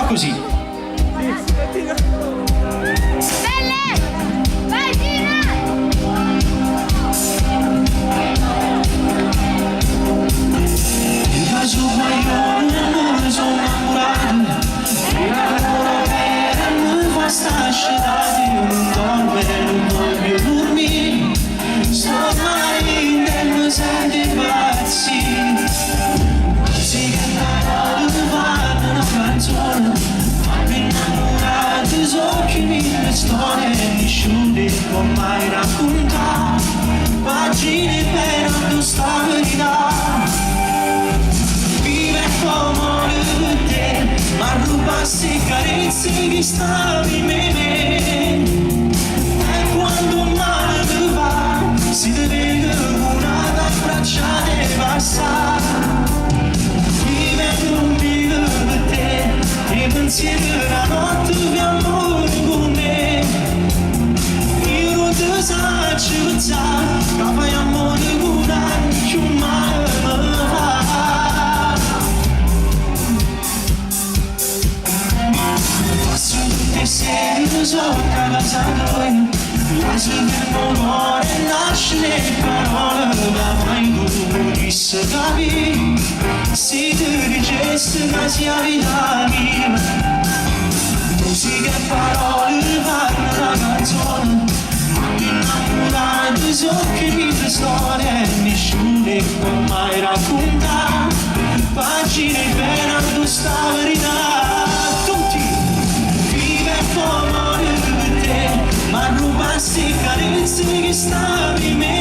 così. Belle! Vai, Tina! Il vaso guaione sono innamorato e lavoro bene mi fa sta scelata. Io non dormo e non voglio dormire, sto mai nel sente impazzire. Si canta di fare una canzone, ma mi innamorati sono che mille storie nessuno può mai raccontare. Pagine per questa verità, vive come te, ma rubassi carezze che stavi in me. E quando male ti va, si deve una da abbracciare e passare. Vive non vive per te, e pensieri la notte vi amore con me. Io non ti saccio pensare, che fai amore con anche un male mi fa. Passo tutte sere, so che la sangue, la sua amore nasce nelle parole, ma mai tu disse capire. Si ti dicesse che sia vita mia, musica e parole fanno una canzone, ma innamorati sono che mille storie nessuno può mai raccontare. Pagine per questa verità, tutti vive come per te, ma rubassi carezze che stavi in me.